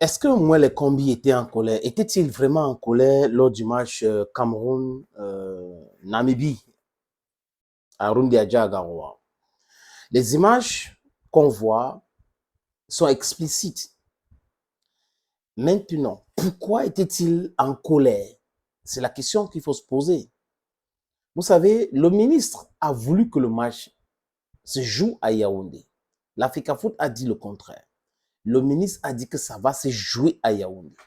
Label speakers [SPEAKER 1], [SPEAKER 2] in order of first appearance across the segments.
[SPEAKER 1] Est-ce que moi, les combis étaient en colère? Étaient-ils vraiment en colère lors du match Cameroun-Namibie à Rundiaja à Garoua? Les images qu'on voit sont explicites. Maintenant, pourquoi étaient-ils en colère? C'est la question qu'il faut se poser. Vous savez, le ministre a voulu que le match se joue à Yaoundé. L'Africa Foot a dit le contraire. Le ministre a dit que ça va se jouer à Yaoundé.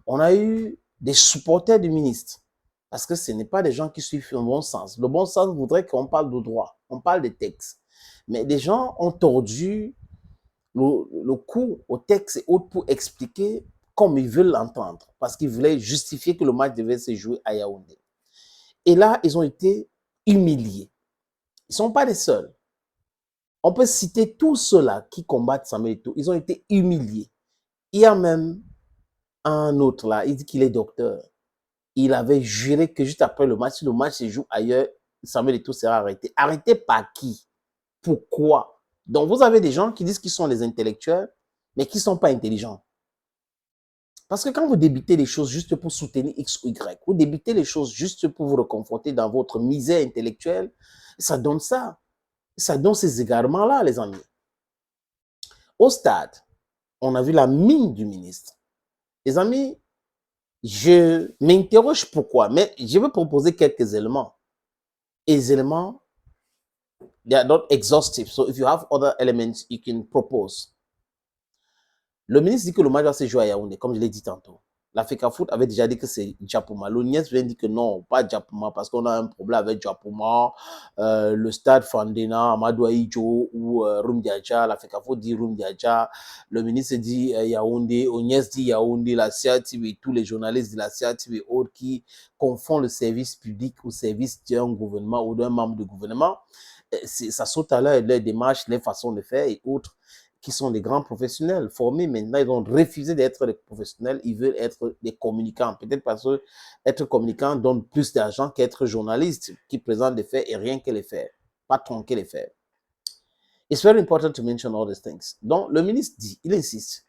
[SPEAKER 1] On a eu des supporters du ministre, parce que ce n'est pas des gens qui suivent le bon sens. Le bon sens voudrait qu'on parle de droit, on parle des textes. Mais des gens ont tordu le coup au texte et autres pour expliquer comme ils veulent l'entendre, parce qu'ils voulaient justifier que le match devait se jouer à Yaoundé. Et là, ils ont été humiliés. Ils ne sont pas les seuls. On peut citer tous ceux-là qui combattent Samuel Eto'o. Ils ont été humiliés. Il y a même un autre là, il dit qu'il est docteur. Il avait juré que juste après le match, si le match se joue ailleurs, Samuel Eto'o sera arrêté. Arrêté par qui? Pourquoi? Donc vous avez des gens qui disent qu'ils sont des intellectuels, mais qui ne sont pas intelligents. Parce que quand vous débutez les choses juste pour soutenir X ou Y, vous débutez les choses juste pour vous reconforter dans votre misère intellectuelle, ça donne ça. Ça donne ces égarements-là, les amis. Au stade, on a vu la mine du ministre. Les amis, je m'interroge pourquoi, mais je vais proposer quelques éléments. Les éléments, they are not exhaustive. So if you have other elements, you can propose. Le ministre dit que le match va se jouer à Yaoundé, comme je l'ai dit tantôt. L'Africa Foot avait déjà dit que c'est Djapouma. L'ONIES vient dire que non, pas Djapouma, parce qu'on a un problème avec Djapouma. Le stade Fandena, Amadou Aïdjo ou Rumdiadja. L'Africa Foot dit Rumdiadja. Le ministre dit Yaoundé. ONIES dit Yaoundé. La CATV, tous les journalistes de la CATV et autres qui confondent le service public au service d'un gouvernement ou d'un membre de gouvernement. Ça saute à leur démarche, les façons de faire et autres, qui sont des grands professionnels formés. Maintenant, ils ont refusé d'être des professionnels, ils veulent être des communicants. Peut-être parce que être communicant donne plus d'argent qu'être journaliste qui présente des faits et rien que les faits, pas tronquer les faits. It's very important to mention all these things. Donc, le ministre dit, il insiste.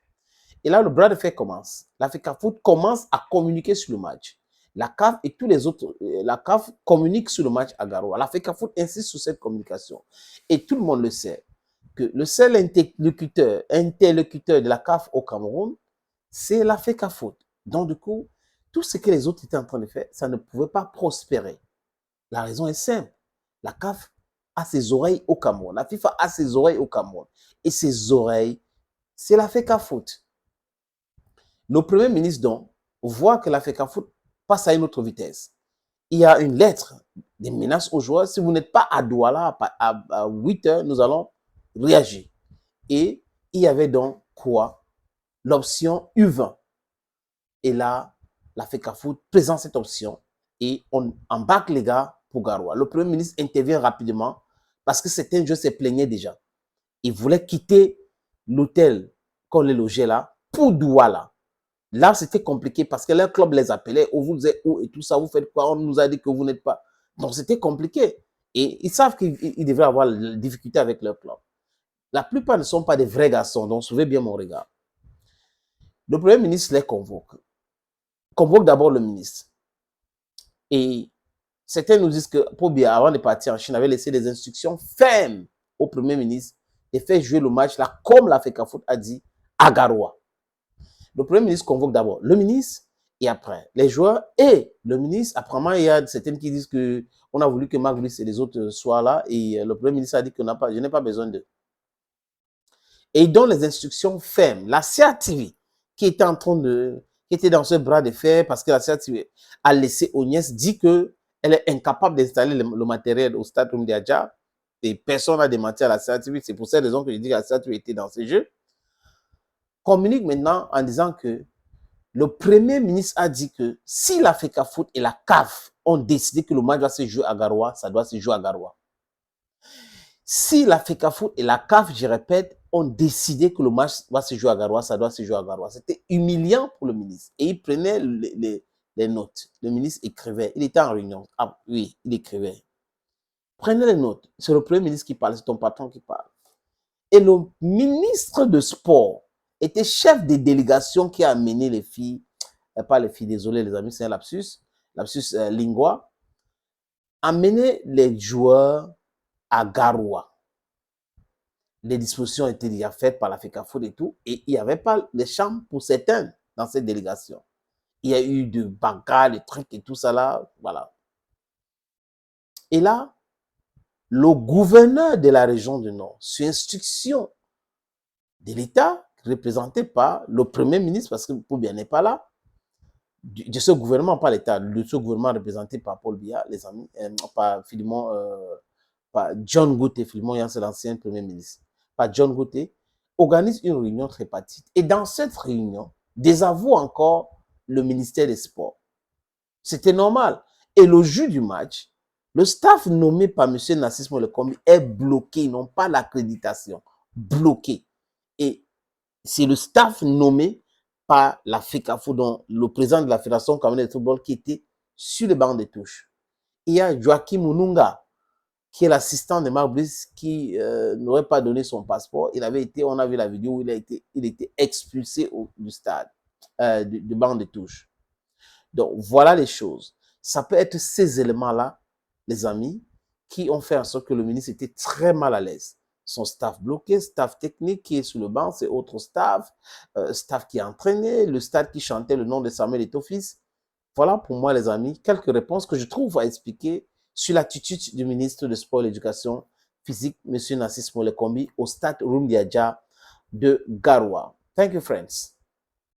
[SPEAKER 1] Et là, le bras de fer commence. L'Africa Foot commence à communiquer sur le match. La CAF et tous les autres, la CAF communique sur le match à Garoua. L'Africa Foot insiste sur cette communication. Et tout le monde le sait, que le seul interlocuteur de la CAF au Cameroun, c'est l'Africa Foot. Donc, du coup, tout ce que les autres étaient en train de faire, ça ne pouvait pas prospérer. La raison est simple. La CAF a ses oreilles au Cameroun. La FIFA a ses oreilles au Cameroun. Et ses oreilles, c'est l'Africa Foot. Le Premier ministre, donc, voit que l'Africa Foot passe à une autre vitesse. Il y a une lettre, des menaces aux joueurs. Si vous n'êtes pas à Douala à 8 heures, nous allons réagir. Et il y avait donc quoi? L'option U20. Et là, l'Africa Foot présente cette option et on embarque les gars pour Garoua. Le Premier ministre intervient rapidement parce que certains joueurs se plaignaient déjà. Ils voulaient quitter l'hôtel qu'on les logeait là pour Douala. Là, c'était compliqué parce que leur club les appelait, oh, vous êtes où et tout ça, vous faites quoi? On nous a dit que vous n'êtes pas. Donc, c'était compliqué. Et ils savent qu'ils devraient avoir des difficultés avec leur club. La plupart ne sont pas des vrais garçons, donc suivez bien mon regard. Le Premier ministre les convoque. Convoque d'abord le ministre. Et certains nous disent que Pobia, avant de partir en Chine, avait laissé des instructions fermes au Premier ministre de faire jouer le match là, comme l'Africa Foot a dit, à Garoua. Le Premier ministre convoque d'abord le ministre et après les joueurs et le ministre. Apparemment, il y a certains qui disent qu'on a voulu que Marc Brice et les autres soient là et le Premier ministre a dit que je n'ai pas besoin d'eux. Et il donne les instructions fermes. La CATV, qui était qui était dans ce bras de fer parce que la CATV a laissé Ognès, dit qu'elle est incapable d'installer le matériel au stade Rumdiadja et personne n'a démenti à la CATV. C'est pour cette raison que je dis que la CATV était dans ces jeux. Communique maintenant en disant que le Premier ministre a dit que si l'Africa Foot et la CAF ont décidé que le match doit se jouer à Garoua, ça doit se jouer à Garoua. Si l'Africa Foot et la CAF, je répète, ont décidé que le match doit se jouer à Garoua, ça doit se jouer à Garoua. C'était humiliant pour le ministre. Et il prenait les notes. Le ministre écrivait. Il était en réunion. Ah, oui, il écrivait. Prenez les notes. C'est le Premier ministre qui parle, c'est ton patron qui parle. Et le ministre de sport était chef des délégations qui a amené les filles, pas les filles, désolé les amis, c'est un lapsus lingua, amener les joueurs à Garoua. Les dispositions étaient déjà faites par la FECAFOOT et tout, et il n'y avait pas les chambres pour certains dans cette délégation. Il y a eu de bagarres, des trucs et tout ça là, voilà. Et là, le gouverneur de la région du Nord, sur instruction de l'État, représenté par le Premier ministre, parce que Poubia n'est pas là, de ce gouvernement, pas l'État, de ce gouvernement représenté par Paul Biya, les amis, par Philemon, par John Gauthier, Philemon, c'est l'ancien Premier ministre, par John Gauthier, organise une réunion tripartite. Et dans cette réunion, désavoue encore le ministère des Sports. C'était normal. Et le jour du match, le staff nommé par M. Nassis Molekombi est bloqué. Ils n'ont pas l'accréditation. Bloqué. Et c'est le staff nommé par la FECAFOOT, dont le président de la Fédération camerounaise de football qui était sur le banc de touche. Il y a Joachim Mununga, qui est l'assistant de Marc Brice, qui n'aurait pas donné son passeport. Il avait été, on a vu la vidéo où il était expulsé du stade, du banc de touche. Donc, voilà les choses. Ça peut être ces éléments-là, les amis, qui ont fait en sorte que le ministre était très mal à l'aise. Son staff bloqué, staff technique qui est sur le banc, c'est autre staff, staff qui a entraîné, le staff qui chantait le nom de Samuel Eto'o-Fils. Voilà pour moi, les amis, quelques réponses que je trouve à expliquer sur l'attitude du ministre de Sport et l'Éducation physique, M. Nassis Molekombi, au stade Rumdiadja de Garoua. Thank you, friends.